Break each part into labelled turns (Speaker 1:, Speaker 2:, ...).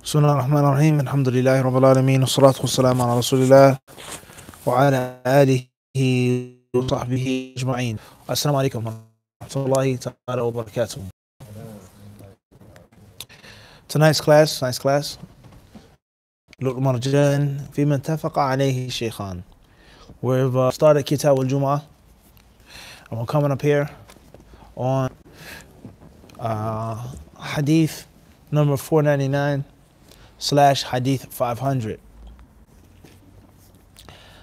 Speaker 1: بسم الله الرحمن الرحيم الحمد لله رب العالمين والصلاة والسلام على رسول الله وعلى آله وصحبه أجمعين. السلام عليكم ورحمة الله تعالى وبركاته. Tonight's class, wal-Marjan فيما اتفق عليه الشيخان. We've started Kitab Al-Jummah and we're coming up here on Hadith number 499 / Hadith 500.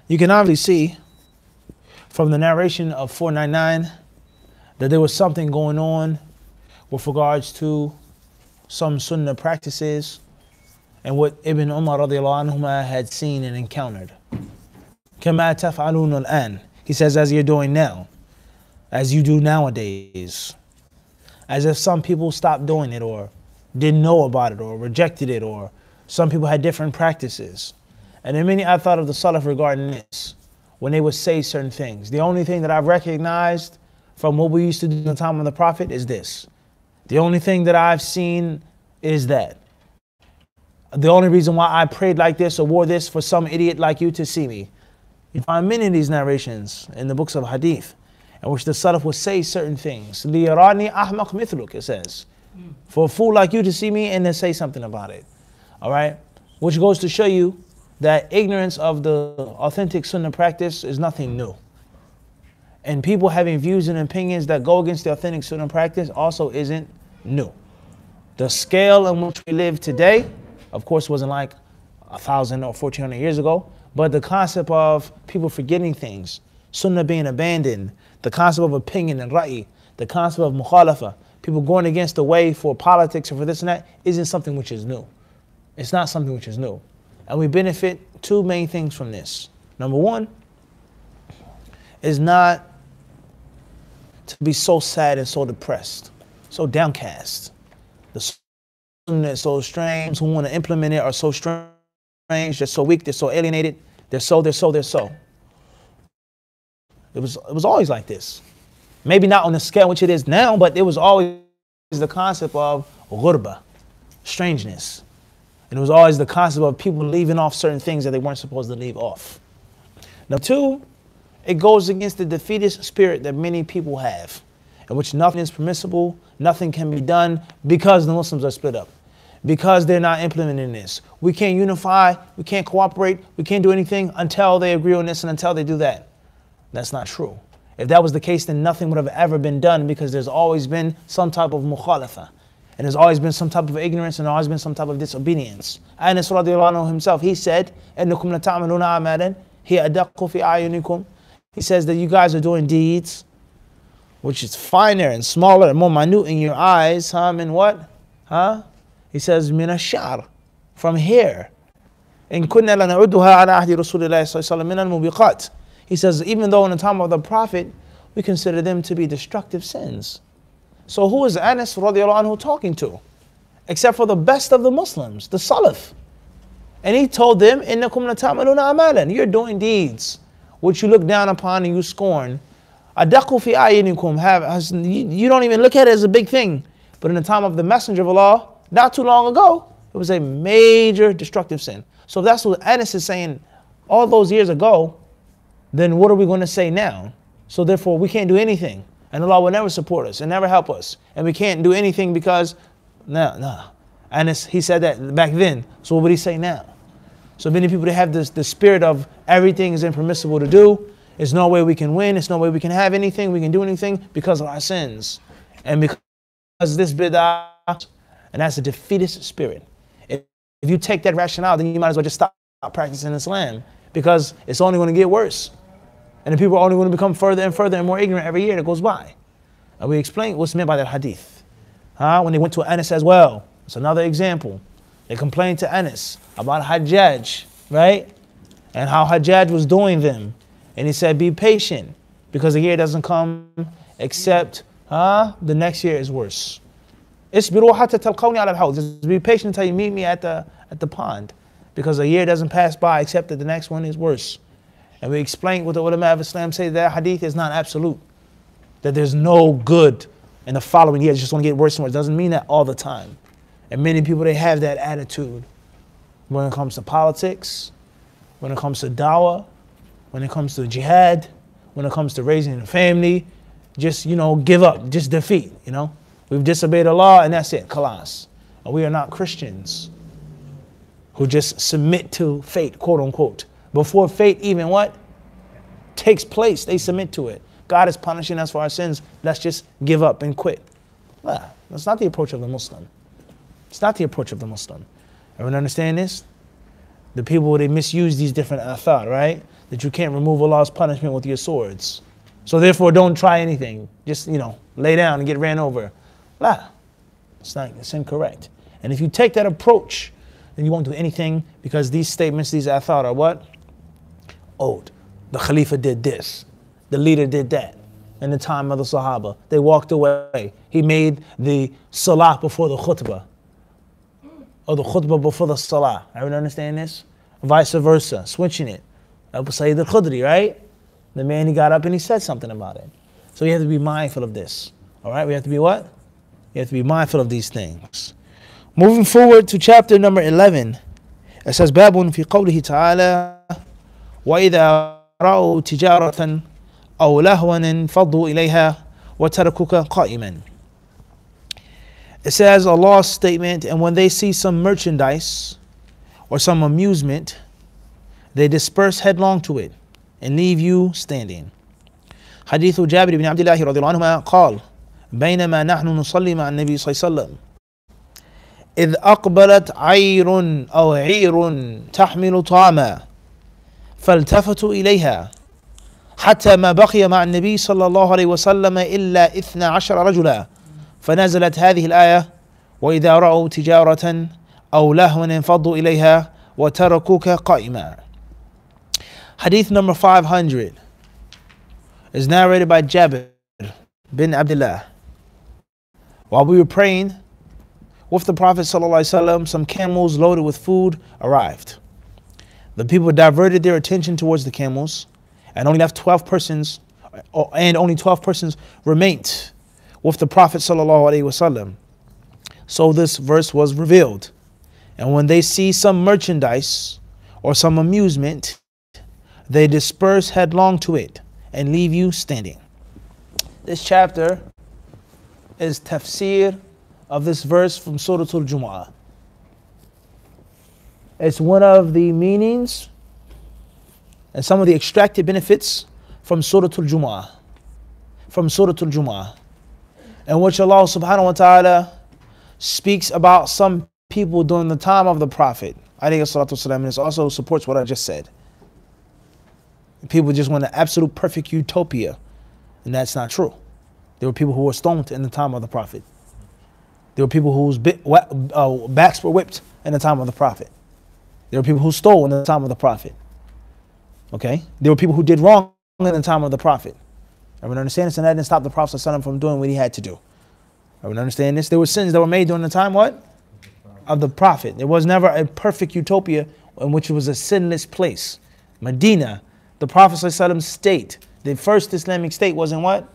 Speaker 1: You can obviously see from the narration of 499 that there was something going on with regards to some sunnah practices and what Ibn Umar radiallahu anhuma had seen and encountered. كَمَا تَفْعَلُونَ الْآنِ. He says, as you're doing now, as you do nowadays. As if some people stopped doing it or didn't know about it or rejected it, or some people had different practices. And in many I thought of the Salaf regarding this, when they would say certain things. The only thing that I've recognized from what we used to do in the time of the Prophet is this. The only thing that I've seen is that. The only reason why I prayed like this or wore this for some idiot like you to see me. You find many of these narrations in the books of Hadith in which the Salaf would say certain things. لِيَرَانِي أَحْمَقْ مِثْلُكَ, it says. For a fool like you to see me and then say something about it. Alright? Which goes to show you that ignorance of the authentic sunnah practice is nothing new. And people having views and opinions that go against the authentic sunnah practice also isn't new. The scale in which we live today, of course, wasn't like 1,000 or 1,400 years ago, but the concept of people forgetting things, sunnah being abandoned, the concept of opinion and ra'i, the concept of mukhalafa, people going against the way for politics or for this and that, isn't something which is new. It's not something which is new. And we benefit two main things from this. Number one is not to be so sad and so depressed, so downcast. The sunnah is so strange, who want to implement it are so strange, they're so weak, they're so alienated, they're so. It was always like this. Maybe not on the scale which it is now, but it was always the concept of ghurba, strangeness. And it was always the concept of people leaving off certain things that they weren't supposed to leave off. Number two, it goes against the defeatist spirit that many people have, in which nothing is permissible, nothing can be done because the Muslims are split up, because they're not implementing this. We can't unify, we can't cooperate, we can't do anything until they agree on this and until they do that. That's not true. If that was the case, then nothing would have ever been done, because there's always been some type of mukhalafa. And there's always been some type of ignorance and always been some type of disobedience. Anas radiallahu anhu himself, he said, إِنَّكُمْ لَتَعْمَلُونَ أَعْمَالًا هِيَ أَدَقُّ فِي أَعْيُنِكُمْ. He says that you guys are doing deeds which is finer and smaller and more minute in your eyes. Min what? He says, مِنَ الشَّعْرِ, from hair. إِن كُنَّا لَنَعُدُّهَا عَلَى عَهْدِ رَسُولِ اللَّهِ صَلَّى اللَّهُ عَلَيْهِ وَسَلَّمَ مِنَ الْمُوبِقَاتِ. He says, even though in the time of the Prophet, we consider them to be destructive sins. So who is Anas radiallahu anhu talking to? Except for the best of the Muslims, the Salaf. And he told them, إِنَّكُمْ لَتَعْمَلُونَ أَعْمَالًا. You're doing deeds which you look down upon and you scorn. أَدَقُّ فِي أَعْيُنِكُمْ. You don't even look at it as a big thing. But in the time of the Messenger of Allah, not too long ago, it was a major destructive sin. So if that's what Anas is saying all those years ago, then what are we going to say now? So therefore we can't do anything. And Allah will never support us and never help us. And we can't do anything because, no. And he said that back then. So what would he say now? So many people, they have the spirit of everything is impermissible to do. There's no way we can win. There's no way we can have anything. We can do anything because of our sins. And because this bid'ah, and that's a defeatist spirit. If you take that rationale, then you might as well just stop practicing Islam, because it's only going to get worse. And the people are only going to become further and further and more ignorant every year that goes by. And we explain what's meant by that hadith. When they went to Anas as well. It's another example. They complained to Anas about Hajjaj, right? And how Hajjaj was doing them. And he said, be patient, because the year doesn't come except the next year is worse. Isbiru hatta talqawni ala al-hawd. Just be patient until you meet me at the pond, because a year doesn't pass by except that the next one is worse. And we explained what the ulama of Islam say, that hadith is not absolute. That there's no good in the following year. It's just going to get worse and worse. It doesn't mean that all the time. And many people, they have that attitude when it comes to politics, when it comes to dawah, when it comes to jihad, when it comes to raising a family. Just, give up, just defeat, We've disobeyed Allah and that's it, khalas. And we are not Christians who just submit to fate, quote unquote. Before fate even what? Takes place, they submit to it. God is punishing us for our sins. Let's just give up and quit. Nah, that's not the approach of the Muslim. It's not the approach of the Muslim. Everyone understand this? The people, they misuse these different athar, right? That you can't remove Allah's punishment with your swords. So therefore, don't try anything. Just, lay down and get ran over. Nah, it's incorrect. And if you take that approach, then you won't do anything, because these statements, these athar are what? Old. The Khalifa did this. The leader did that. In the time of the Sahaba, they walked away. He made the salah before the khutbah, or the khutbah before the salah. Everyone understand this? Vice versa, switching it. Abu Sayyid al-Khudri, right? The man, he got up and he said something about it. So you have to be mindful of this. All right, we have to be what? You have to be mindful of these things. Moving forward to chapter number 11. It says, Babun fi qawlihi ta'ala, وَإِذَا رَأُوا تِجَارَةً أَوْ لَهْوًا انفَضُّوا إِلَيْهَا وَتَرَكُوكَ قَائِمًا. It says Allah's statement, and when they see some merchandise or some amusement, they disperse headlong to it and leave you standing. Hadith Jabir ibn Abdullah رضي الله عنهما قال بينما نحن نصلي مع النبي صلى الله عليه وسلم إذ أقبلت عير أو عير تحمل طعاما فالتفتوا إليها حتى ما بقي مع النبي صلى الله عليه وسلم إلا 12 رجلا فنزلت هذه الآية وإذا رأوا تجارة أو لهوا انفضوا إليها وتركوك قائما. Hadith number 500 is narrated by Jabir bin Abdullah. While we were praying with the Prophet ﷺ, some camels loaded with food arrived. The people diverted their attention towards the camels and only left 12 persons, and only 12 persons remained with the Prophet ﷺ. So this verse was revealed. And when they see some merchandise or some amusement, they disperse headlong to it and leave you standing. This chapter is tafseer of this verse from Surah Al-Jummah. It's one of the meanings and some of the extracted benefits from Surah Al-Jummah. From Surah Al-Jummah, in which Allah subhanahu wa ta'ala speaks about some people during the time of the Prophet, alayhi salatu wasalam, and this also supports what I just said. People just want an absolute perfect utopia, and that's not true. There were people who were stoned in the time of the Prophet. There were people whose backs were whipped in the time of the Prophet. There were people who stole in the time of the Prophet. Okay? There were people who did wrong in the time of the Prophet. Everyone understand this? And that didn't stop the Prophet ﷺ from doing what he had to do. Everyone understand this? There were sins that were made during the time, what? Of the Prophet. There was never a perfect utopia in which it was a sinless place. Medina, the Prophet ﷺ state, the first Islamic state wasn't what?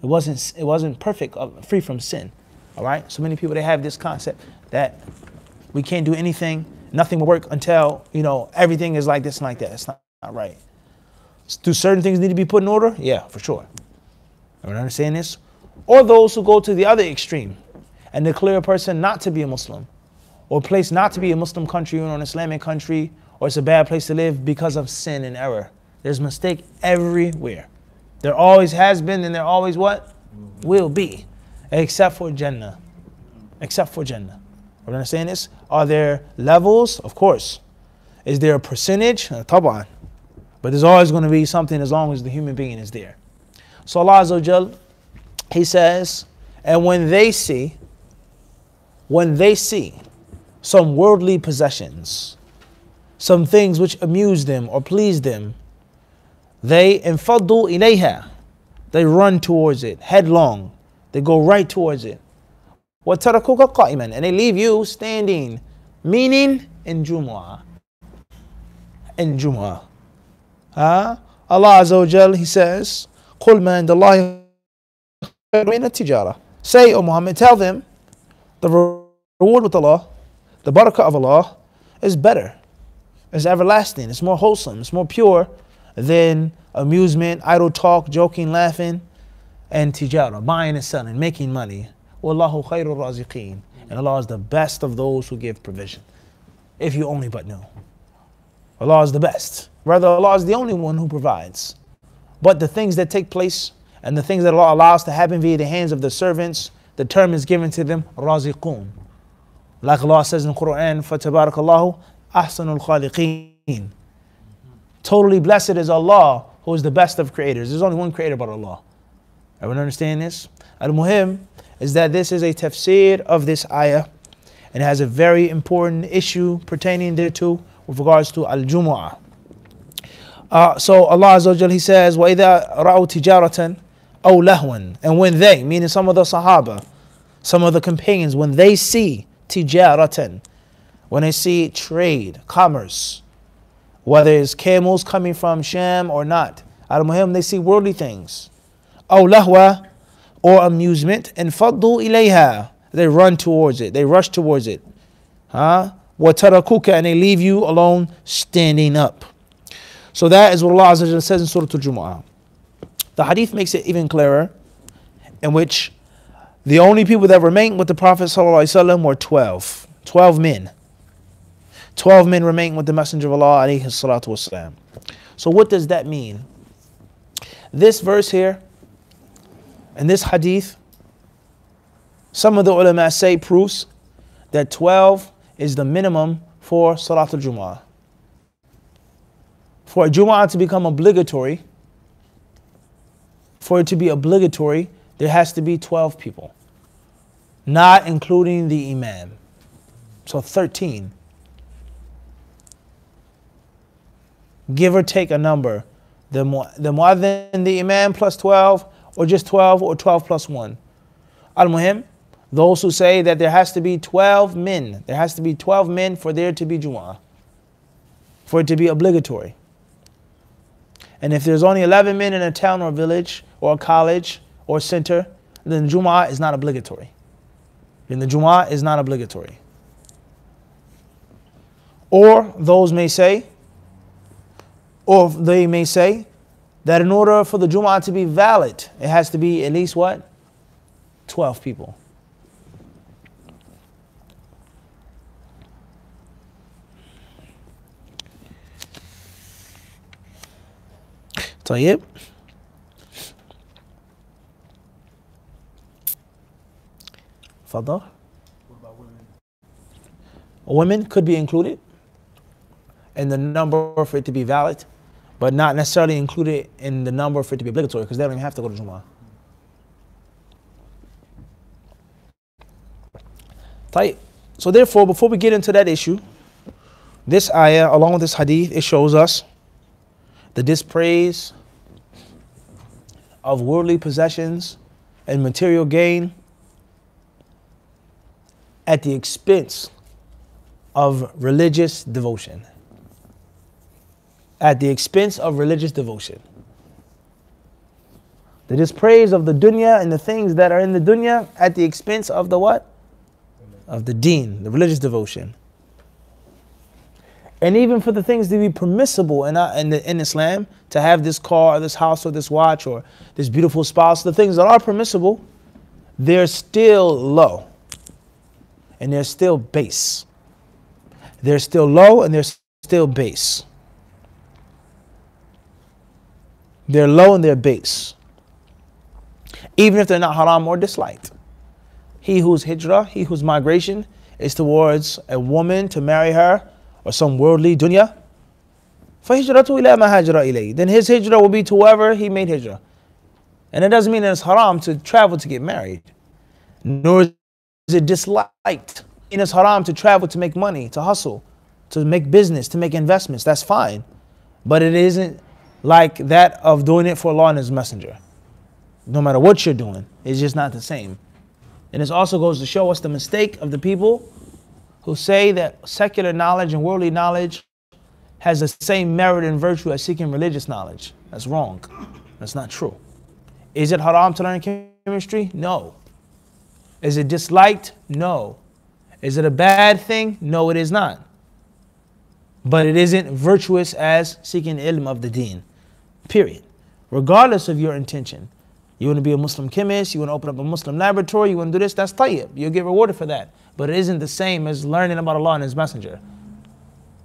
Speaker 1: It wasn't perfect, free from sin. All right? So many people, they have this concept that we can't do anything, nothing will work until, everything is like this and like that. It's not right. Do certain things need to be put in order? Yeah, for sure. Everyone understand this? Or those who go to the other extreme and declare a person not to be a Muslim, or a place not to be a Muslim country or an Islamic country, or it's a bad place to live because of sin and error. There's mistake everywhere. There always has been, and there always what? Will be. Except for Jannah. Except for Jannah. Are you understand this? Are there levels? Of course. Is there a percentage? Taban. But there's always going to be something as long as the human being is there. So Allah Azza wa Jal, He says, and when they see some worldly possessions, some things which amuse them or please them, they infaddu ilayha, they run towards it, headlong, they go right towards it. وَتَرَكُوكَ قَائِمًا, and they leave you standing, meaning in Jummah. In Jummah. Allah Azza wa Jal, He says, قُلْ مَا عِنْدَ اللَّهِ خَيْرٌ مِنَ التِّجَارَةِ. Say, O Muhammad, tell them, the reward with Allah, the barakah of Allah, is better. It's everlasting. It's more wholesome. It's more pure than amusement, idle talk, joking, laughing, and tijara, buying and selling, making money. Wallahu khairul raziqeen. And Allah is the best of those who give provision. If you only but knew. Allah is the best. Rather, Allah is the only one who provides. But the things that take place and the things that Allah allows to happen via the hands of the servants, the term is given to them, raziqun. Like Allah says in the Quran, فَتَبَارَكَ ahsanul khaliqeen. Totally blessed is Allah, who is the best of creators. There's only one creator but Allah. Everyone understand this? Al-Muhim is that this is a tafsir of this ayah, and it has a very important issue pertaining thereto with regards to Al-Jummah. So Allah Azza wa Jal, He says, وَإِذَا رَأَوْا تِجَارَةً أَوْ لَهْوًا. And when they, meaning some of the Sahaba, some of the companions, when they see tijaratan, when they see trade, commerce, whether it's camels coming from Sham or not, al-muhim, they see worldly things, أَوْ لَهْوَ, or amusement, and فَضُّوا إِلَيْهَا, they run towards it, they rush towards it. وَتَرَكُوكَ, and they leave you alone standing up. So that is what Allah Azza wa Jalla says in Surah Al-Jummah. The hadith makes it even clearer, in which the only people that remained with the Prophet ﷺ were 12 men. 12 men remained with the Messenger of Allah alayhi salatu wasalam. So what does that mean? This verse here, and this hadith, some of the ulama say proves that 12 is the minimum for Salat al-Jummah. For a Jummah to become obligatory, there has to be 12 people, not including the Imam. So 13. Give or take a number. The Muadhin, the Imam plus 12, or just 12, or 12 plus 1. Al-Muhim, those who say that there has to be 12 men, there has to be 12 men for there to be Jummah, for it to be obligatory. And if there's only 11 men in a town or village or a college or center, then Jummah is not obligatory. Then the Jummah is not obligatory. Or those may say, or they may say that in order for the Jummah to be valid, it has to be at least what? 12 people. طيب. Further. What about women? Women could be included in the number for it to be valid, but not necessarily included in the number for it to be obligatory, because they don't even have to go to Jummah. طيب. So therefore, before we get into that issue, this ayah, along with this hadith, it shows us the dispraise of worldly possessions and material gain at the expense of religious devotion. At the expense of religious devotion. The dispraise of the dunya and the things that are in the dunya at the expense of the what? Of the deen, the religious devotion. And even for the things to be permissible in Islam, to have this car, or this house, or this watch, or this beautiful spouse, the things that are permissible, they're still low. And they're still base. They're still low and they're still base. They're low and they're base. Even if they're not haram or disliked. He whose hijrah, he whose migration is towards a woman to marry her, or some worldly dunya, فَهِجْرَةُ إِلَى مَا هَاجَرَ إِلَيْهِ, then his hijrah will be to whoever he made hijrah. And it doesn't mean that it's haram to travel to get married, nor is it disliked. And it's haram to travel to make money, to hustle, to make business, to make investments. That's fine, but it isn't like that of doing it for Allah and His Messenger. No matter what you're doing, it's just not the same. And this also goes to show us the mistake of the people who say that secular knowledge and worldly knowledge has the same merit and virtue as seeking religious knowledge. That's wrong. That's not true. Is it haram to learn chemistry? No. Is it disliked? No. Is it a bad thing? No, it is not. But it isn't virtuous as seeking ilm of the deen. Period. Regardless of your intention. You want to be a Muslim chemist, you want to open up a Muslim laboratory, you want to do this, that's tayyib. You'll get rewarded for that. But it isn't the same as learning about Allah and His Messenger.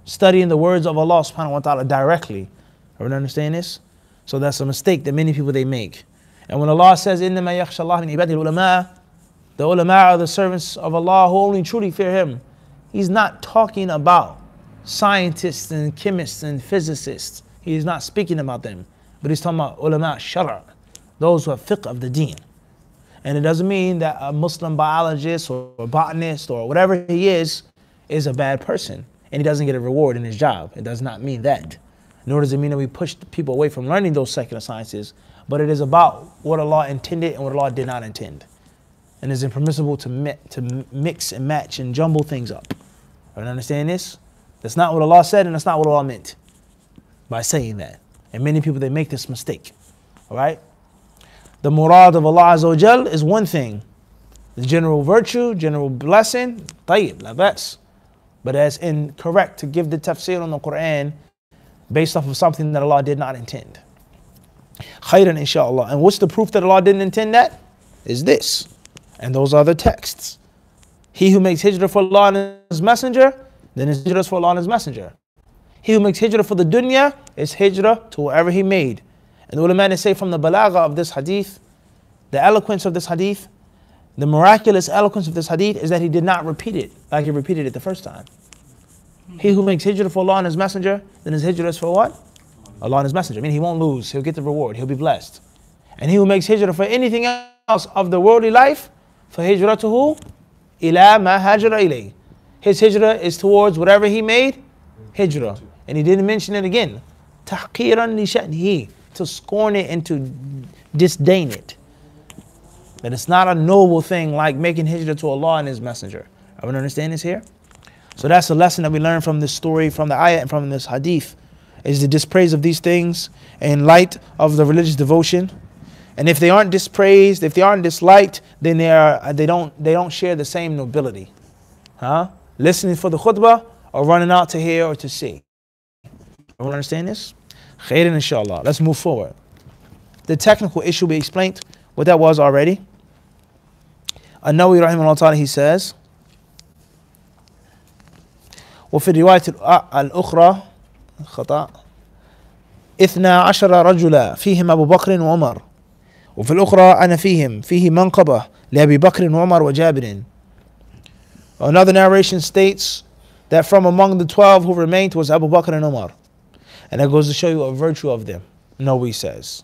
Speaker 1: Studying the words of Allah subhanahu wa ta'ala directly. Everyone understand this? So that's a mistake that many people they make. And when Allah says, إِنَّمَا يَخْشَى اللَّهَ مِنْ عِبَادِهِ الْعُلَمَاء, the ulama are the servants of Allah who only truly fear Him. He's not talking about scientists and chemists and physicists. He's not speaking about them. But He's talking about ulama shara, those who have fiqh of the deen. And it doesn't mean that a Muslim biologist or a botanist or whatever he is a bad person and he doesn't get a reward in his job. It does not mean that. Nor does it mean that we push people away from learning those secular sciences, but it is about what Allah intended and what Allah did not intend. And it's impermissible to mix and match and jumble things up. Everyone understand this? That's not what Allah said and that's not what Allah meant by saying that. And many people, they make this mistake. All right? The murad of Allah Azza wa Jal is one thing. The general virtue, general blessing, tayyib, la bas. But it's incorrect to give the tafsir on the Quran based off of something that Allah did not intend. Khayran inshaAllah. And what's the proof that Allah didn't intend that? Is this. And those are the texts. He who makes hijrah for Allah and His Messenger, then his hijrah is for Allah and His Messenger. He who makes hijrah for the dunya is hijrah to whatever he made. And the ulama say from the balagha of this hadith, the eloquence of this hadith, the miraculous eloquence of this hadith is that he did not repeat it like he repeated it the first time. He who makes hijrah for Allah and His Messenger, then his hijrah is for what? Allah and His Messenger. I mean, he won't lose. He'll get the reward. He'll be blessed. And he who makes hijrah for anything else of the worldly life, for hijratuhu ila ma hajara ilay. His hijrah is towards whatever he made hijrah. And he didn't mention it again. Tahqiran li sha'nihi, to scorn it and to disdain it. That it's not a noble thing like making hijrah to Allah and His Messenger. Everyone understand this here? So that's the lesson that we learn from this story, from the ayah and from this hadith, is the dispraise of these things in light of the religious devotion. And if they aren't dispraised, if they aren't disliked, then they don't share the same nobility. Listening for the khutbah or running out to hear or to see. Everyone understand this? Khairan inshallah. Let's move forward. The technical issue we explained what that was already. An-Nawawi rahimahullah ta'ala, he says, وفي الرواية الأخرى خطأ 12 رجلا فيهم أبو بكر وعمر وفي الأخرى أنا فيه منقبة لأبي بكر وعمر وجابر. Another narration states that from among the 12 who remained was Abu Bakr and Umar. And that goes to show you a virtue of them. No, he says.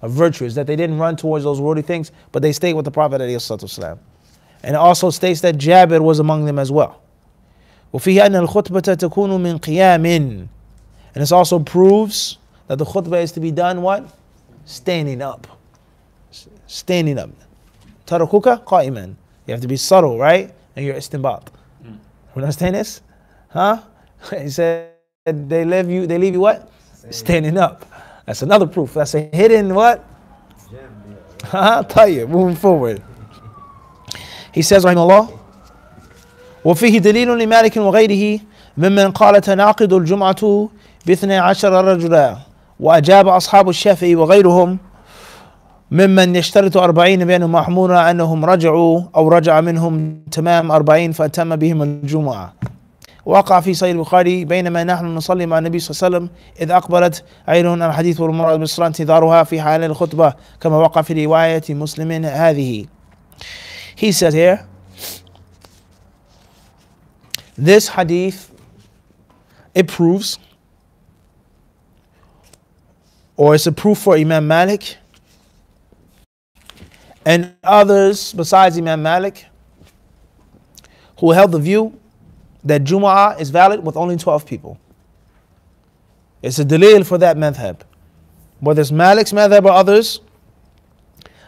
Speaker 1: A virtue is that they didn't run towards those worldly things, but they stayed with the Prophet ﷺ. And it also states that Jabir was among them as well. وفيه أن الخطبة تكون من قيام. And this also proves that the khutbah is to be done what? Standing up. Standing up. تركوك قائما. You have to be subtle, right? And you're istinbat. You understand this? He said they leave you what? Standing up. That's another proof. That's a hidden what? Tayyib, moving forward. He says رحمه الله وفيه دليل لمالك وغيره ممن قال تناقض الجمعة ب12 رجلا وأجاب أصحاب الشافعي وغيرهم ممن يشترط 40 بأنهم محمول أنهم رجعوا أو رجع منهم تمام 40 فأتم بهم الجمعة. وقع في صحيح البخاري بينما نحن نصلي مع النبي صلى الله عليه وسلم إذ أقبلت عين الحديث والمرأة بالصلاة انتظارها في حال الخطبة كما وقع في رواية مسلم هذه. He says here, this hadith, it proves, or it's a proof for Imam Malik and others besides Imam Malik who held the view that Jumu'ah is valid with only 12 people. It's a dalil for that madhab. Whether it's Malik's madhab or others,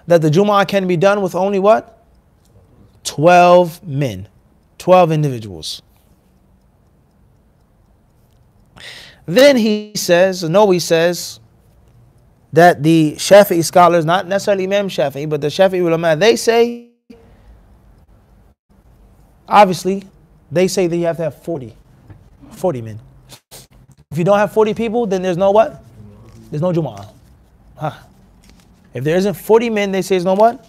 Speaker 1: that the Jumu'ah can be done with only what? 12 men, 12 individuals. Then he says that the Shafi'i scholars, not necessarily Imam Shafi'i, but the Shafi'i ulama, they say Obviously, they say that you have to have 40 men. If you don't have 40 people, then there's no what? There's no Jummah. Huh. If there isn't 40 men, they say there's no what?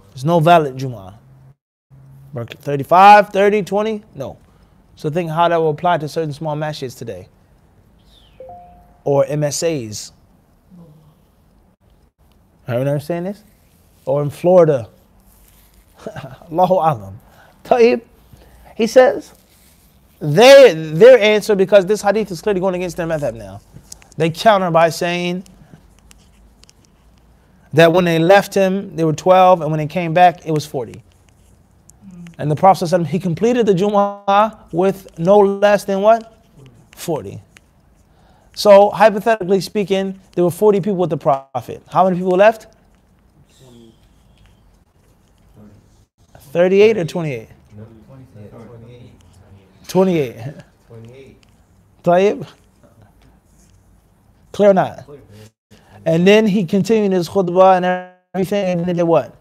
Speaker 1: There's no valid Jummah. 35, 30, 20? No. So think how that will apply to certain small masjids today. Or MSAs. Everyone understand this? Or in Florida. Allahu Alam. Taib. He says, their answer, because this hadith is clearly going against their madhab now. They counter by saying that when they left him, they were 12, and when they came back, it was 40. And the Prophet said he completed the Jummah with no less than what? 40. So, hypothetically speaking, there were 40 people with the Prophet. How many people left? 38 or 28? 28. 28. Taib? Clear or not? And then he continued his khutbah and everything, and then they did what?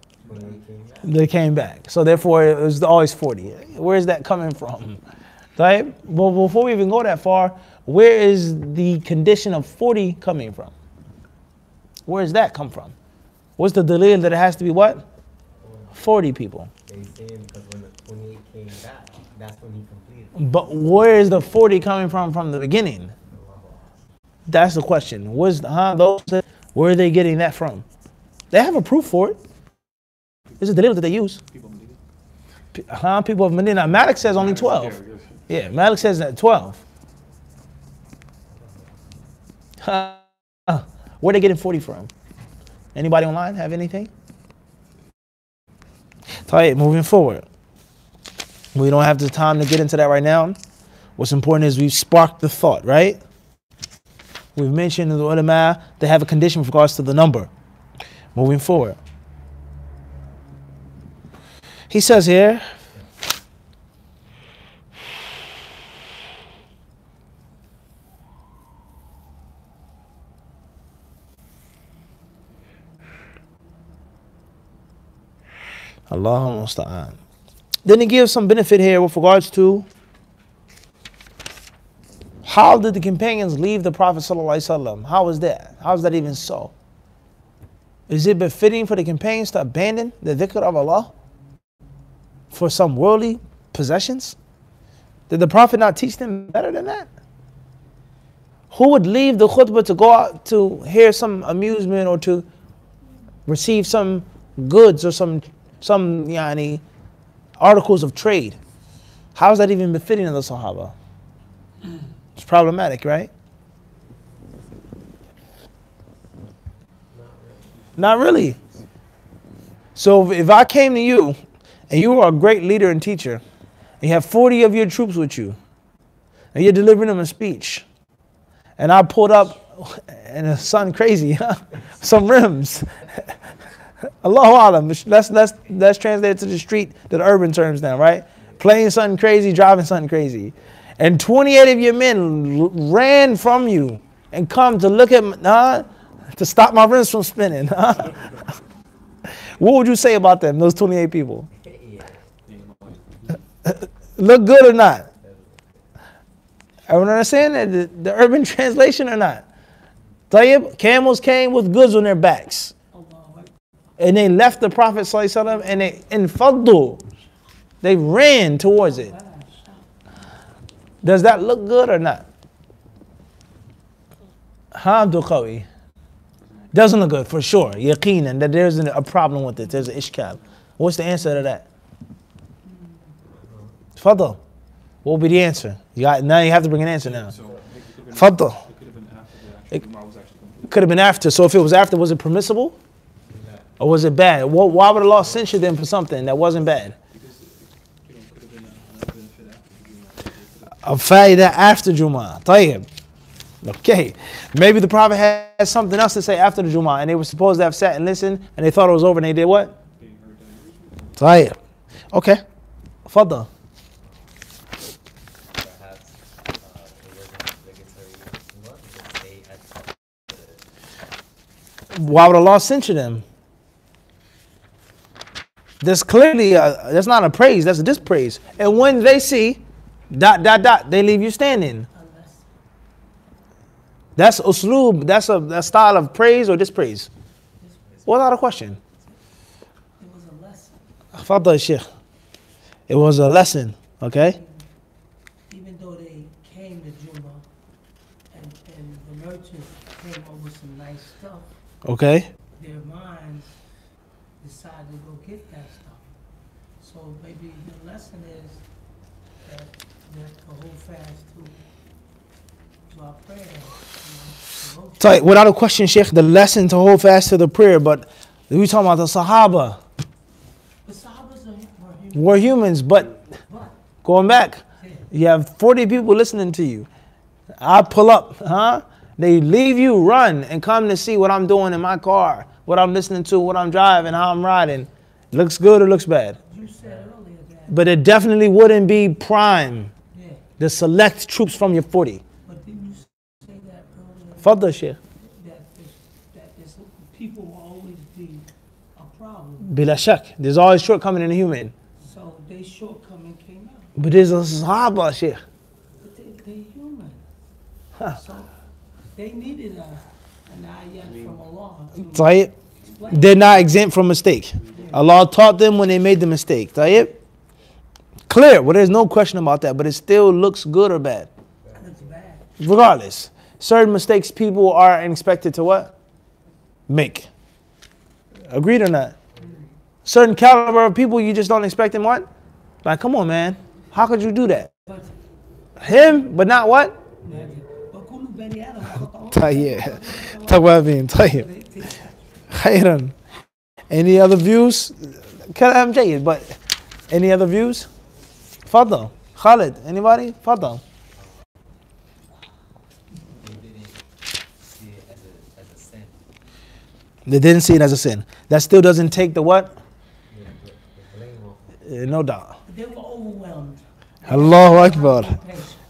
Speaker 1: They came back. So therefore, it was always 40. Where is that coming from? Taib? Well, before we even go that far, where is the condition of 40 coming from? Where does that come from? What's the dalil that it has to be what? 40 people.
Speaker 2: They say because when the 28 came back, that's when he completed.
Speaker 1: But where is the 40 coming from the beginning? That's the question. Where are they getting that from? They have a proof for it. It's a dalil that they use. People of Medina. Malik says only 12. Yeah, Malik says that 12. Where are they getting 40 from? Anybody online have anything? Alright, moving forward. We don't have the time to get into that right now. What's important is we've sparked the thought, right? We've mentioned in the ulama, they have a condition with regards to the number. Moving forward. He says here, Allahu musta'an. Then he gives some benefit here with regards to how did the companions leave the Prophet sallallahu alaihi wasallam? How is that? How is that even so? Is it befitting for the companions to abandon the dhikr of Allah for some worldly possessions? Did the Prophet not teach them better than that? Who would leave the khutbah to go out to hear some amusement or to receive some goods or some articles of trade? How is that even befitting of the Sahaba? It's problematic, right? Not really. So if I came to you and you are a great leader and teacher, and you have 40 of your troops with you, and you're delivering them a speech, and I pulled up and the sun crazy, some rims. Allahu Alam. Let's translate it to the street, to the urban terms now, right? Playing something crazy, driving something crazy. And 28 of your men ran from you and come to look at to stop my rims from spinning. What would you say about them, those 28 people? Look good or not? Everyone understand the urban translation or not? Tayyib, camels came with goods on their backs. And they left the Prophet ﷺ and they infaddu. They ran towards it. Does that look good or not? Abdul Qawi. Doesn't look good for sure. Yaqeenan that there's a problem with it. There's an ishkal. What's the answer to that? Fadl. What will be the answer? Now you have to bring an answer now. Fadl. It could have been after. So if it was after, was it permissible? Or was it bad? Why would Allah censure them for something that wasn't bad? A faida after Jummah. Tayyib. Okay. Maybe the Prophet had something else to say after the Jummah and they were supposed to have sat and listened and they thought it was over and they did what? Tayyib. Okay. Fadda. Why would Allah censure them? There's clearly, that's not a praise, that's a dispraise. And when they see, ... they leave you standing. That's usloob, that's a style of praise or dispraise. Without a question.
Speaker 3: It was a lesson.
Speaker 1: Fadda Sheikh. It was a lesson, okay?
Speaker 3: Even though they came to Jummah and the merchants came up with some nice stuff,
Speaker 1: Okay.
Speaker 3: their minds decided to go get that stuff. So maybe the lesson is that to hold fast to our prayer. Devotion.
Speaker 1: So, without a question, Sheikh, the lesson to hold fast to the prayer, but we talking about the Sahaba.
Speaker 3: The Sahabas were humans.
Speaker 1: We're humans, but going back, you have 40 people listening to you. I pull up, huh? They leave you, run, and come to see what I'm doing in my car, what I'm listening to, what I'm driving, how I'm riding. Looks good or looks bad.
Speaker 3: You said earlier that.
Speaker 1: But it definitely wouldn't be prime.
Speaker 3: Yeah.
Speaker 1: The select troops from your 40.
Speaker 3: But didn't you say that earlier?
Speaker 1: Fadda Sheikh.
Speaker 3: That people will always be a problem.
Speaker 1: Bila shak. There's always shortcoming in a human.
Speaker 3: So they shortcoming came out.
Speaker 1: But there's a Sahaba, Sheikh.
Speaker 3: But they're human.
Speaker 1: Huh.
Speaker 3: So they needed an ayat from Allah.
Speaker 1: Tayyib. They're not exempt from mistake. Allah taught them when they made the mistake. Tayyib. Clear. Well, there's no question about that. But it still looks good or bad.
Speaker 3: That's bad.
Speaker 1: Regardless. Certain mistakes people are expected to what? Make. Agreed or not? Certain caliber of people you just don't expect them what? Like, come on, man. How could you do that?
Speaker 3: But
Speaker 1: Him, but not what? طيب طيب طيب خيرا. Any other views? كلام جيد, but any other views? تفضل Khalid, anybody? تفضل. They didn't see it as a sin. That still doesn't take the what? No doubt.
Speaker 3: they were overwhelmed.
Speaker 1: Allahu Akbar.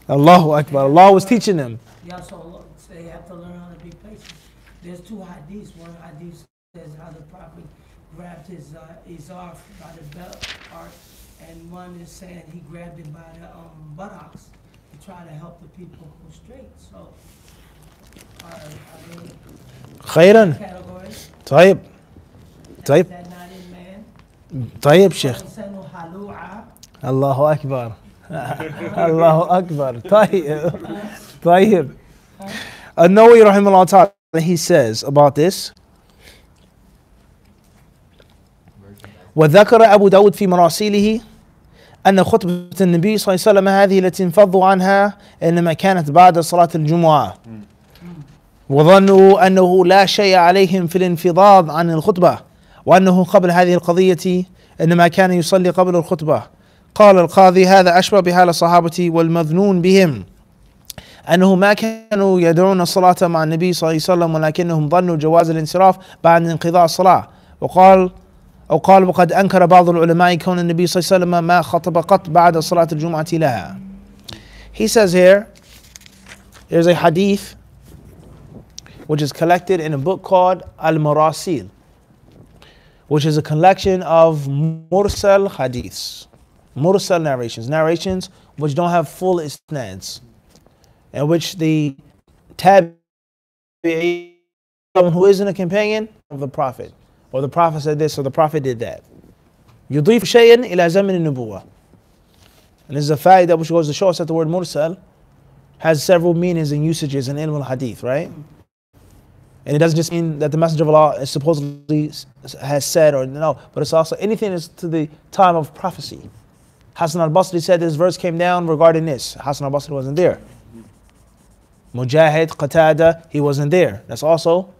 Speaker 1: Allahu Akbar. Allah was teaching them.
Speaker 3: Yeah, so they have to learn how to be patient. There's two hadiths. One hadith says how the Prophet grabbed his izar by the belt part, and one is saying he grabbed it by the buttocks to try to help the people go straight. So, are they
Speaker 1: خيرا.
Speaker 3: categories?
Speaker 1: طيب. طيب.
Speaker 3: Is that not in man?
Speaker 1: طيب شيخ.
Speaker 3: Insanu halu'a.
Speaker 1: الله أكبر. الله أكبر. طيب. طيب. An-Nawawi rahimahullah ta'ala, he says about this, وذكر أبو داود في مراسيله أن خطبة النبي صلى الله عليه وسلم هذه التي انفضوا عنها إنما كانت بعد صلاة الجمعة وظنوا أنه لا شيء عليهم في الانفضاض عن الخطبة وأنه قبل هذه القضية إنما كان يصلي قبل الخطبة. قال القاضي هذا أشبه بحال الصحابة والمظنون بهم أنه ما كانوا يدعون الصلاة مع النبي صلى الله عليه وسلم ولكنهم ظنوا جواز الانصراف بعد انقضاء الصلاة. وقال وقد أنكر بعض العلماء كون النبي صلى الله عليه وسلم ما خطب قط بعد صلاة الجمعة لها. He says here, there's a hadith which is collected in a book called Al-Marasil, which is a collection of mursal hadiths, mursal narrations which don't have full isnads, in which the tabi'i, someone who isn't a companion of the Prophet, or the Prophet said this, or the Prophet did that. يضيف شيئا إلى زمن النبوة. And this is a fact that which goes to show us that the word mursal has several meanings and usages in ilm al-hadith, right? And it doesn't just mean that the Messenger of Allah is supposedly has said or no, but it's also anything that's to the time of prophecy. Hassan al-Basri said this verse came down regarding this. Hassan al-Basri wasn't there. Mujahid, Qatada, he wasn't there. That's also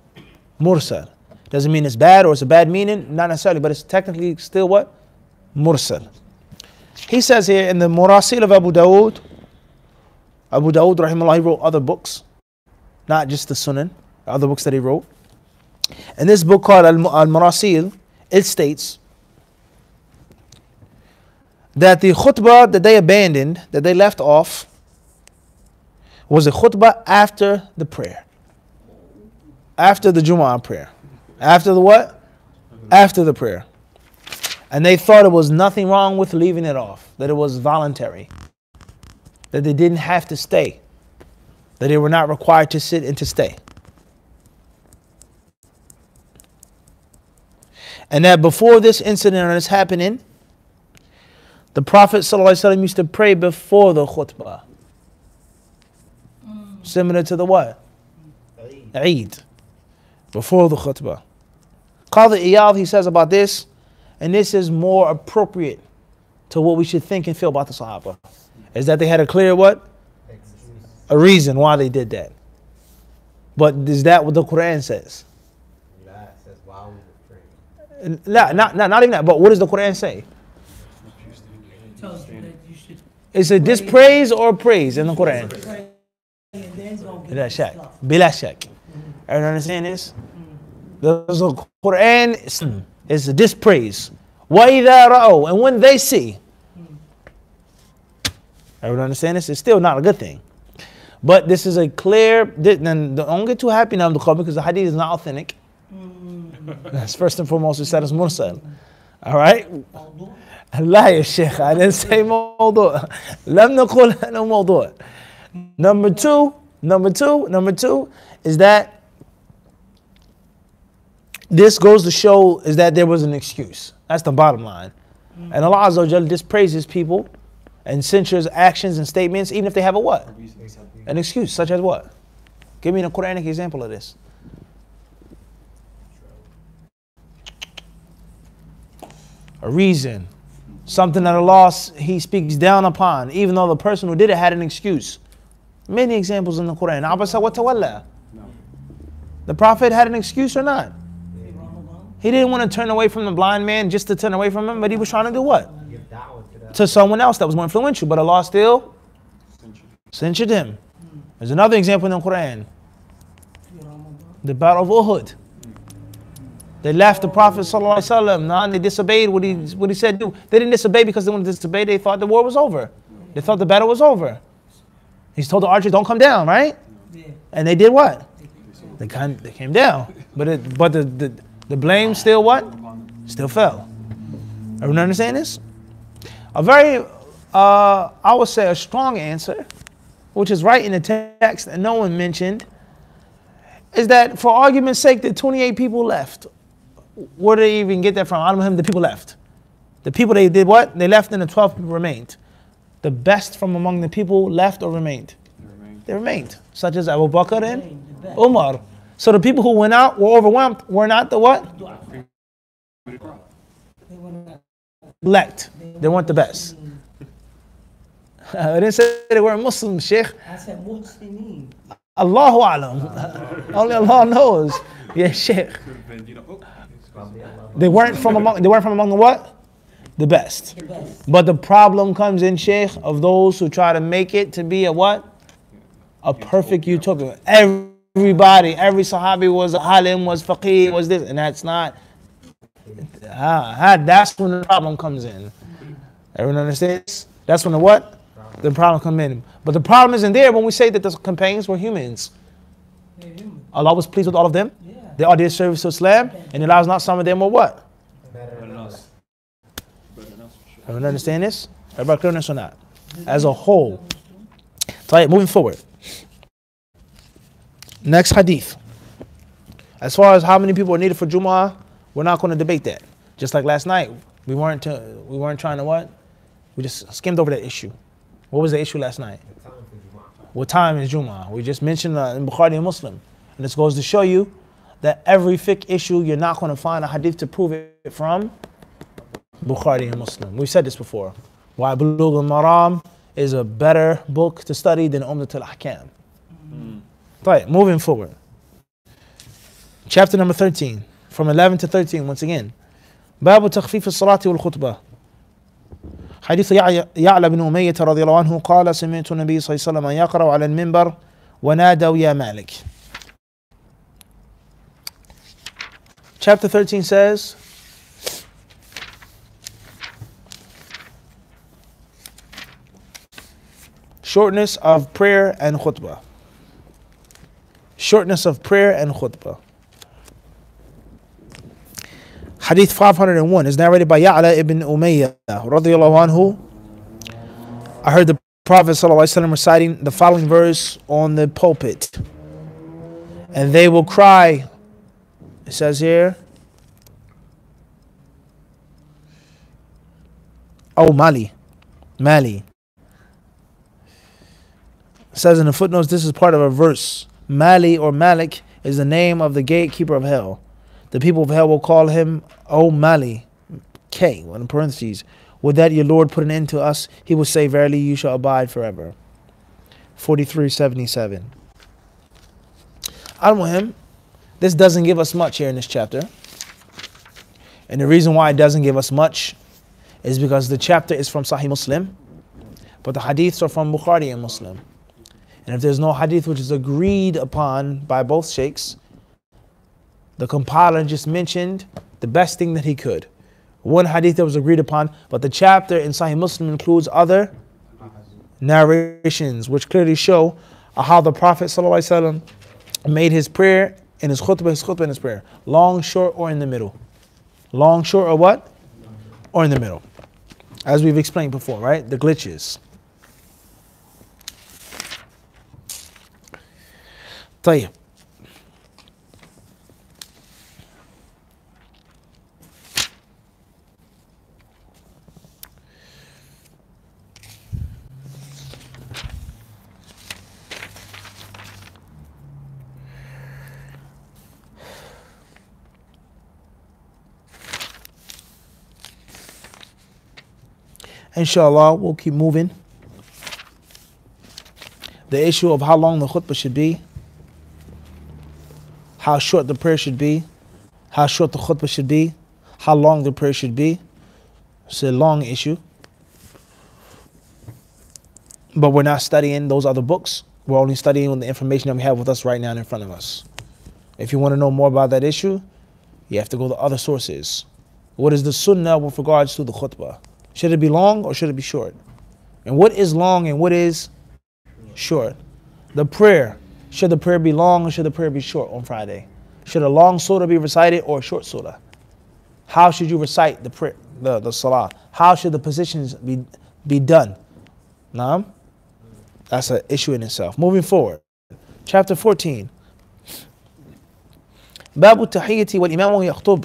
Speaker 1: mursal. Doesn't mean it's bad or it's a bad meaning, not necessarily, but it's technically still what? Mursal. He says here in the Murasil of Abu Dawood, rahimahullah, he wrote other books, not just the Sunan, other books that he wrote. In this book called Al-Murasil, it states that the khutbah that they abandoned, that they left off, was a khutbah after the prayer. After the Jumu'ah prayer. After the what? After the prayer. And they thought it was nothing wrong with leaving it off, that it was voluntary, that they didn't have to stay, that they were not required to sit and to stay. And that before this incident is happening, the Prophet ﷺ used to pray before the khutbah. Similar to the what? Eid. Before the khutbah. Qadi Iyad, he says about this, and this is more appropriate to what we should think and feel about the Sahaba, is that they had a clear what? A reason why they did that. But is that what the Quran says?
Speaker 2: Yeah, it says why we were praying.
Speaker 1: Not even that, but what does the Quran say?
Speaker 3: Tells you that you should
Speaker 1: It's a dispraise or praise in the Quran.
Speaker 3: pray and then go get
Speaker 1: Bila
Speaker 3: the
Speaker 1: shak.
Speaker 3: stuff.
Speaker 1: Bila shak. Everyone understand this? The Quran is a dispraise. وَإِذَا رَأَوْا, and when they see. Everyone understand this? It's still not a good thing. But this is a clear, and don't get too happy now because the hadith is not authentic. That's first and foremost, we said it's mursal. All right? لا يا شيخ, I didn't say موضوع. لم نقل أنه موضوع. Number two is that this goes to show is that there was an excuse. That's the bottom line. And Allah Azza wa Jalla dispraises people and censures actions and statements even if they have a what? An excuse, such as what? Give me a Quranic example of this. A reason. Something that Allah, He speaks down upon, even though the person who did it had an excuse. Many examples in the Quran. Abasa wa tawalla. The Prophet had an excuse or not? He didn't want to turn away from the blind man just to turn away from him, but he was trying to do what?
Speaker 2: Give da'wah to that.
Speaker 1: To someone else that was more influential, but Allah still censured him. There's another example in the Quran. The Battle of Uhud. They left the Prophet ﷺ, and they disobeyed what he said do. They didn't disobey because they wanted to disobey. They thought the war was over. They thought the battle was over. He's told the archers, don't come down, right?
Speaker 3: Yeah.
Speaker 1: And they did what? They came down. But the blame still what? Still fell. Everyone understand this? A very, I would say a strong answer, which is right in the text and no one mentioned, is that for argument's sake, the 28 people left. Where did they even get that from? Al-Muhim, the people left. The people, they did what? They left and the 12 people remained. The best from among the people left or remained? They remained. Such as Abu Bakr and Umar. So the people who went out were overwhelmed, were not the what? Elect. They weren't the best. I didn't say they weren't Muslims, Sheikh.
Speaker 3: I said Muslimin.
Speaker 1: Allahu Alam. Only Allah knows. Yeah, Sheikh. They weren't from among the what? The best.
Speaker 3: The best.
Speaker 1: But the problem comes in, Sheikh, of those who try to make it to be a what? A perfect utopia. Everybody, every Sahabi was a Halim, was Faqih, was this, and that's not. That's when the problem comes in. Everyone understands? That's when the what? The problem comes in. But the problem isn't there when we say that the companions were humans. Allah was pleased with all of them.
Speaker 3: Yeah.
Speaker 1: They all did service to Islam, and it allows not some of them were what?
Speaker 2: Better than us.
Speaker 1: Everyone understand this? Everybody clear on this or not? As a whole. So, moving forward. Next hadith. As far as how many people are needed for Jummah, we're not going to debate that. Just like last night, we weren't trying to what? We just skimmed over that issue. What was the issue last night? What time is Jummah? We just mentioned in Bukhari and Muslim. And this goes to show you that every fiqh issue, you're not going to find a hadith to prove it from Bukhari and Muslim. We've said this before. Why Bulugh al-Maram is a better book to study than Umdat al-Ahkam. Right, moving forward. Chapter number 13. From 11 to 13 once again. باب تخفيف الصلاة والخطبة. حديث يعلى بن أمية رضي الله عنه قال سمعت النبي صلى الله عليه وسلم يقرأ على المنبر ونادوا يا مالك. Chapter 13 says, shortness of prayer and khutbah. Shortness of prayer and khutbah. Hadith 501 is narrated by Ya'la ibn Umayyah radiyallahu anhu. I heard the Prophet ﷺ reciting the following verse on the pulpit. And they will cry, it says here, oh Mali. It says in the footnotes, this is part of a verse. Mali or Malik is the name of the gatekeeper of hell. The people of hell will call him, O Mali, K, in parentheses. Would that your Lord put an end to us? He will say, verily you shall abide forever. 43:77. Al-Muhim, this doesn't give us much here in this chapter. And the reason why it doesn't give us much is because the chapter is from Sahih Muslim, but the hadiths are from Bukhari and Muslim. And if there's no hadith which is agreed upon by both sheikhs, the compiler just mentioned the best thing that he could. One hadith that was agreed upon, but the chapter in Sahih Muslim includes other narrations which clearly show how the Prophet ﷺ made his prayer in his khutbah in his prayer. Long, short, or in the middle. Long, short, or what? Or in the middle. As we've explained before, right? The glitches. طيب. Inshallah, we'll keep moving. The issue of how long the khutbah should be, how short the prayer should be, how short the khutbah should be, how long the prayer should be. It's a long issue. But we're not studying those other books. We're only studying the information that we have with us right now in front of us. If you want to know more about that issue, you have to go to other sources. What is the sunnah with regards to the khutbah? Should it be long or should it be short? And what is long and what is short? The prayer. Should the prayer be long or should the prayer be short on Friday? Should a long surah be recited or a short surah? How should you recite the prayer, the salah? How should the positions be done? Naam? That's an issue in itself. Moving forward. Chapter 14. باب التحية والإمام يخطب.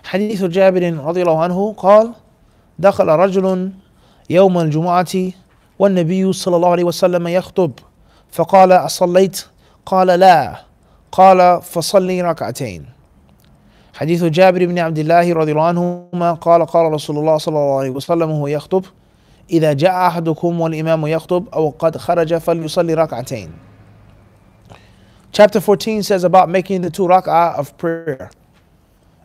Speaker 1: حديث جابر رضي الله عنه قال دخل رجل يوم الجمعة والنبي صلى الله عليه وسلم يخطب فقال أصليت؟ قال لا قال فصلي ركعتين. حديث جابر بن عبد الله رضي الله عنهما قال قال رسول الله صلى الله عليه وسلم وهو يخطب إذا جاء أحدكم والإمام يخطب أو قد خرج فليصلي ركعتين. Chapter 14 says about making the 2 rak'ah of prayer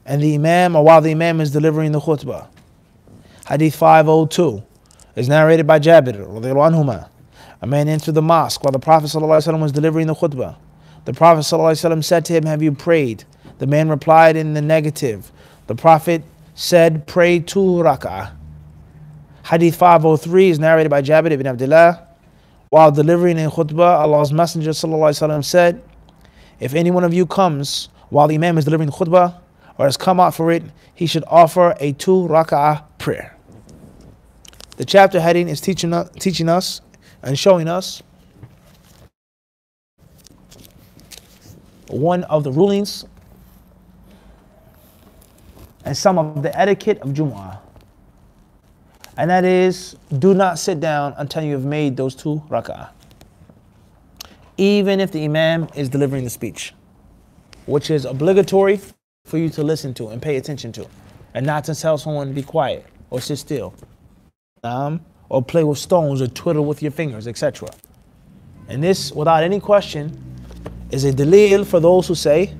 Speaker 1: and the imam, or while the imam is delivering the khutbah. Hadith 502 is narrated by Jabir radiyallahu anhuma. A man entered the mosque while the Prophet ﷺ was delivering the khutbah. The Prophet ﷺ said to him, have you prayed? The man replied in the negative. The Prophet said, pray 2 rak'ah. Hadith 503 is narrated by Jabir ibn Abdullah. While delivering a khutbah, Allah's Messenger ﷺ said, if any one of you comes while the imam is delivering the khutbah or has come out for it, he should offer a 2 rak'ah prayer. The chapter heading is teaching us and showing us one of the rulings and some of the etiquette of Jummah. And that is, do not sit down until you have made those 2 rak'ah. Even if the imam is delivering the speech, which is obligatory for you to listen to and pay attention to, and not to tell someone to be quiet or sit still, or play with stones or twiddle with your fingers, etc. And this, without any question, is a dalil for those who say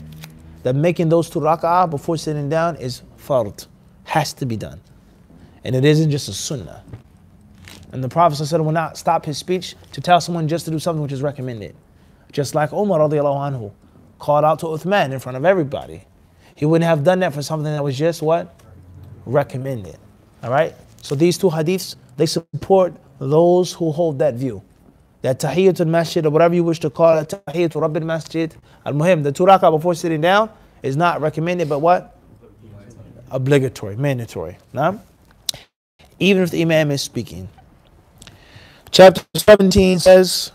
Speaker 1: that making those 2 rak'ah before sitting down is fard, has to be done. And it isn't just a sunnah. And the Prophet ﷺ will not stop his speech to tell someone just to do something which is recommended. Just like Umar radiallahu anhu called out to Uthman in front of everybody. He wouldn't have done that for something that was just what? Recommended. Alright? So these 2 hadiths, they support those who hold that view. That tahiyyatul masjid, or whatever you wish to call it, tahiyyatul rabbil masjid, al-muhim, the 2 rak'ah before sitting down is not recommended, but what? obligatory, mandatory. Now, even if the imam is speaking. Chapter 17 says,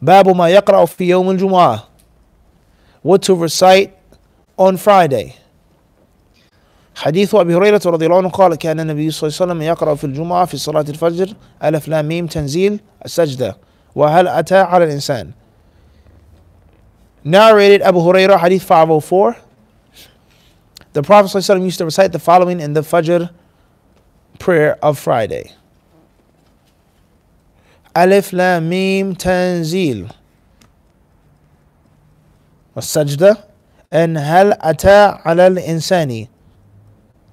Speaker 1: Babu ma yaqra'u fi yawm al-Jum'ah. What to recite on Friday. حديث أبي هريرة رضي الله عنه قال كان النبي صلى الله عليه وسلم يقرأ في الجمعة في صلاة الفجر ألف لام ميم تنزيل السجدة وهل أتى على الإنسان. Narrated Abu Hurairah, Hadith 504. The Prophet صلى الله عليه وسلم used to recite the following in the Fajr prayer of Friday. ألف لام ميم تنزيل السجدة and هل أتى على الإنسان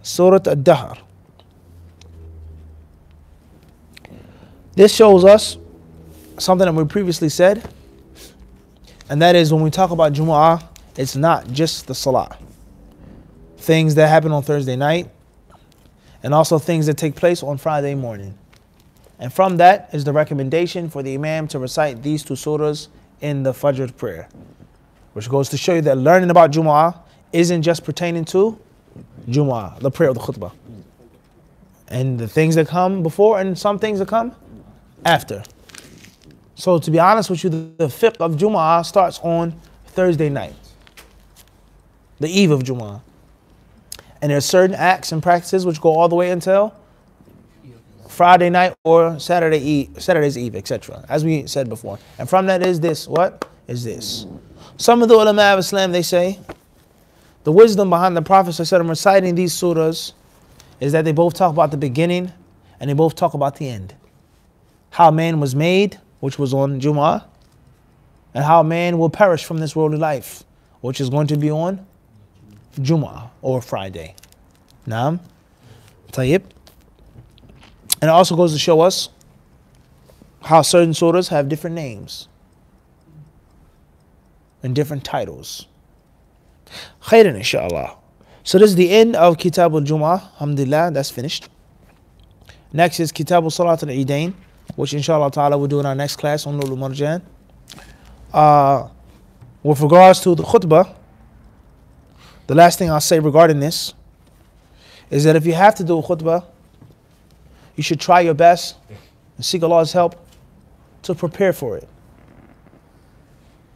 Speaker 1: Surah Al-Dahr. This shows us something that we previously said, and that is when we talk about Jumu'ah, it's not just the Salah. Things that happen on Thursday night, and also things that take place on Friday morning. And from that is the recommendation for the Imam to recite these two surahs in the Fajr prayer, which goes to show you that learning about Jumu'ah isn't just pertaining to Jumu'ah, the prayer of the khutbah, and the things that come before and some things that come after. So to be honest with you, the fiqh of Jumu'ah starts on Thursday night, the eve of Jumu'ah. And there are certain acts and practices which go all the way until Friday night or Saturday's eve, etc. As we said before. And from that is this. What is this? Some of the ulama of Islam, they say, the wisdom behind the Prophet ﷺ reciting these surahs is that they both talk about the beginning and they both talk about the end. How man was made, which was on Jumu'ah, and how man will perish from this worldly life, which is going to be on Jumu'ah or Friday. Naam. Tayyib. And it also goes to show us how certain surahs have different names and different titles. Khairan, inshallah. So this is the end of Kitab al-Jummah. Alhamdulillah, that's finished. Next is Kitab al-Salat al-Eidain, which inshallah ta'ala we'll do in our next class on wal-Marjan. With regards to the khutbah, the last thing I'll say regarding this is that if you have to do a khutbah, you should try your best and seek Allah's help to prepare for it.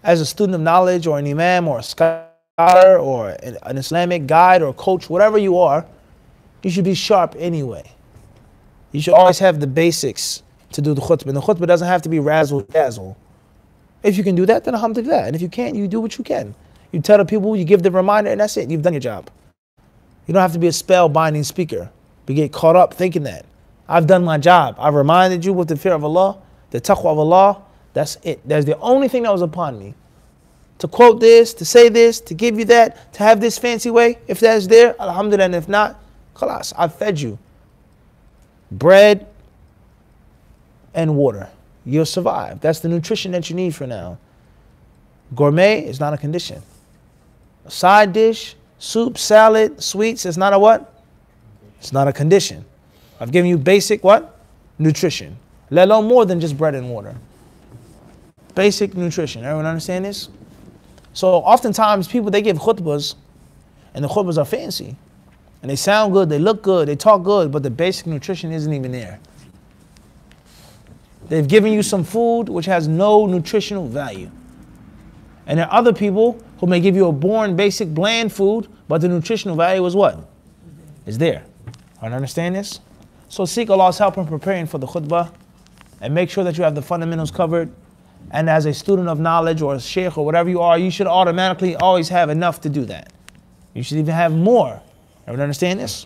Speaker 1: As a student of knowledge or an imam or a scholar or an Islamic guide or coach, whatever you are, you should be sharp anyway. You should always have the basics to do the khutbah. And the khutbah doesn't have to be razzle-dazzle. If you can do that, then alhamdulillah. And if you can't, you do what you can. You tell the people, you give the reminder, and that's it. You've done your job. You don't have to be a spell-binding speaker. But get caught up thinking that. I've done my job. I've reminded you with the fear of Allah, the taqwa of Allah. That's it. That's the only thing that was upon me. To quote this, to say this, to give you that, to have this fancy way. If that's there, alhamdulillah. And if not, khalas, I've fed you. Bread and water. You'll survive. That's the nutrition that you need for now. Gourmet is not a condition. A side dish, soup, salad, sweets is not a what? It's not a condition. I've given you basic what? Nutrition. Let alone more than just bread and water. Basic nutrition. Everyone understand this? So oftentimes people, they give khutbahs and the khutbahs are fancy. And they sound good, they look good, they talk good, but the basic nutrition isn't even there. They've given you some food which has no nutritional value. And there are other people who may give you a boring, basic, bland food, but the nutritional value is what? Is there. I understand this? So seek Allah's help in preparing for the khutbah and make sure that you have the fundamentals covered. And as a student of knowledge or a sheikh or whatever you are, you should automatically always have enough to do that. You should even have more. Everyone understand this?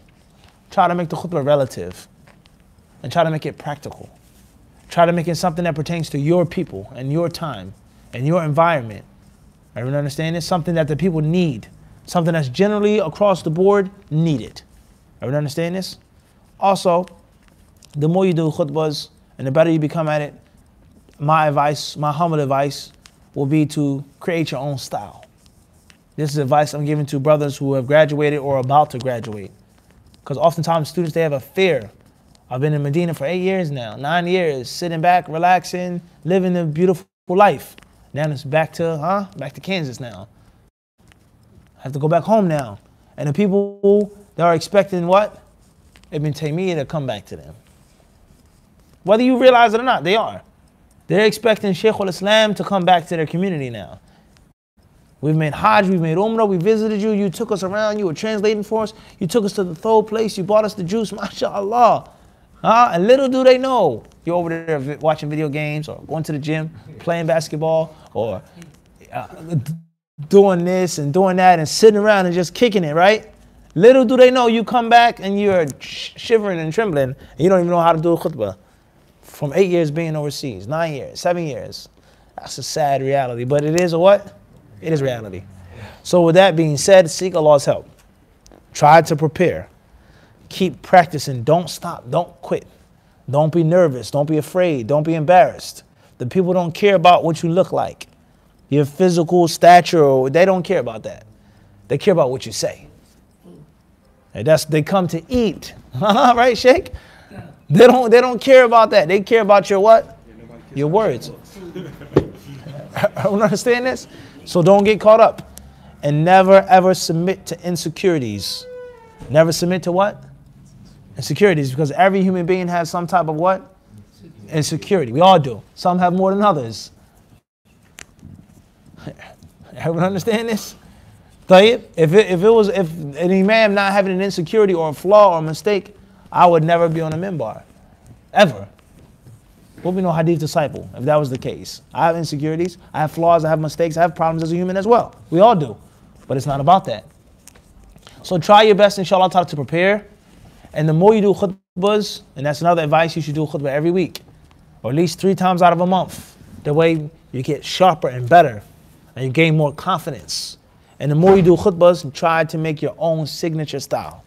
Speaker 1: Try to make the khutbah relative and try to make it practical. Try to make it something that pertains to your people and your time and your environment. Everyone understand this? Something that the people need. Something that's generally across the board needed. Everyone understand this? Also, the more you do khutbahs and the better you become at it, my advice, my humble advice will be to create your own style. This is advice I'm giving to brothers who have graduated or about to graduate. Because oftentimes students, they have a fear. I've been in Medina for 8 years now, 9 years, sitting back, relaxing, living a beautiful life. Now it's back to Kansas now. I have to go back home now. And the people They are expecting what? Ibn Taymiyyah to come back to them. Whether you realize it or not, they are. They're expecting Shaykh al-Islam to come back to their community now. We've made Hajj, we've made Umrah, we visited you, you took us around, you were translating for us, you took us to the third place, you bought us the juice, mashallah. And little do they know, you're over there watching video games or going to the gym, playing basketball, or doing this and doing that and sitting around and just kicking it, right? Little do they know you come back and you're shivering and trembling and you don't even know how to do a khutbah. From 8 years being overseas, 9 years, 7 years. That's a sad reality, but it is a what? It is reality. So with that being said, seek Allah's help. Try to prepare. Keep practicing. Don't stop. Don't quit. Don't be nervous. Don't be afraid. Don't be embarrassed. The people don't care about what you look like. Your physical stature, they don't care about that. They care about what you say. And they come to eat. Right, Sheikh? They don't care about that. They care about your what? Your words. I don't understand this? So don't get caught up. And never ever submit to insecurities. Never submit to what? Insecurities, because every human being has some type of what? Insecurity. We all do. Some have more than others. Everyone understand this? If an imam not having an insecurity or a flaw or a mistake, I would never be on a minbar. Ever. We'll be no hadith disciple if that was the case. I have insecurities, I have flaws, I have mistakes, I have problems as a human as well. We all do. But it's not about that. So try your best, inshallah ta'ala, to prepare. And the more you do khutbahs, and that's another advice, you should do a khutbah every week. Or at least 3 times out of a month. That way you get sharper and better. And you gain more confidence. And the more you do khutbahs, try to make your own signature style.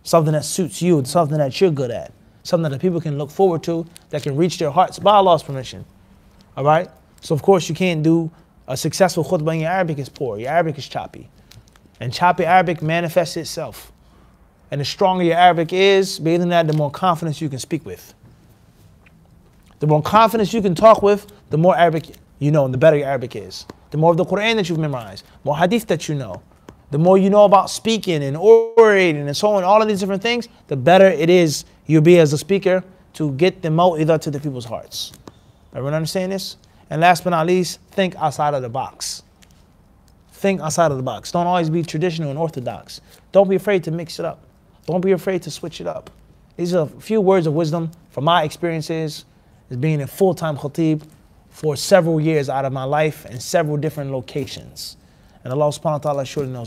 Speaker 1: Something that suits you, something that you're good at. Something that people can look forward to, that can reach their hearts by Allah's permission. All right? So of course you can't do a successful khutbah and your Arabic is poor, your Arabic is choppy. And choppy Arabic manifests itself. And the stronger your Arabic is, better than that, the more confidence you can speak with. The more confidence you can talk with, the more Arabic you know, and the better your Arabic is. The more of the Quran that you've memorized, more hadith that you know. The more you know about speaking and orating and so on, all of these different things, the better it is you'll be as a speaker to get the maw'idah to the people's hearts. Everyone understand this? And last but not least, think outside of the box. Think outside of the box. Don't always be traditional and orthodox. Don't be afraid to mix it up. Don't be afraid to switch it up. These are a few words of wisdom from my experiences as being a full-time Khatib for several years out of my life in several different locations. And Allah subhanahu wa ta'ala surely knows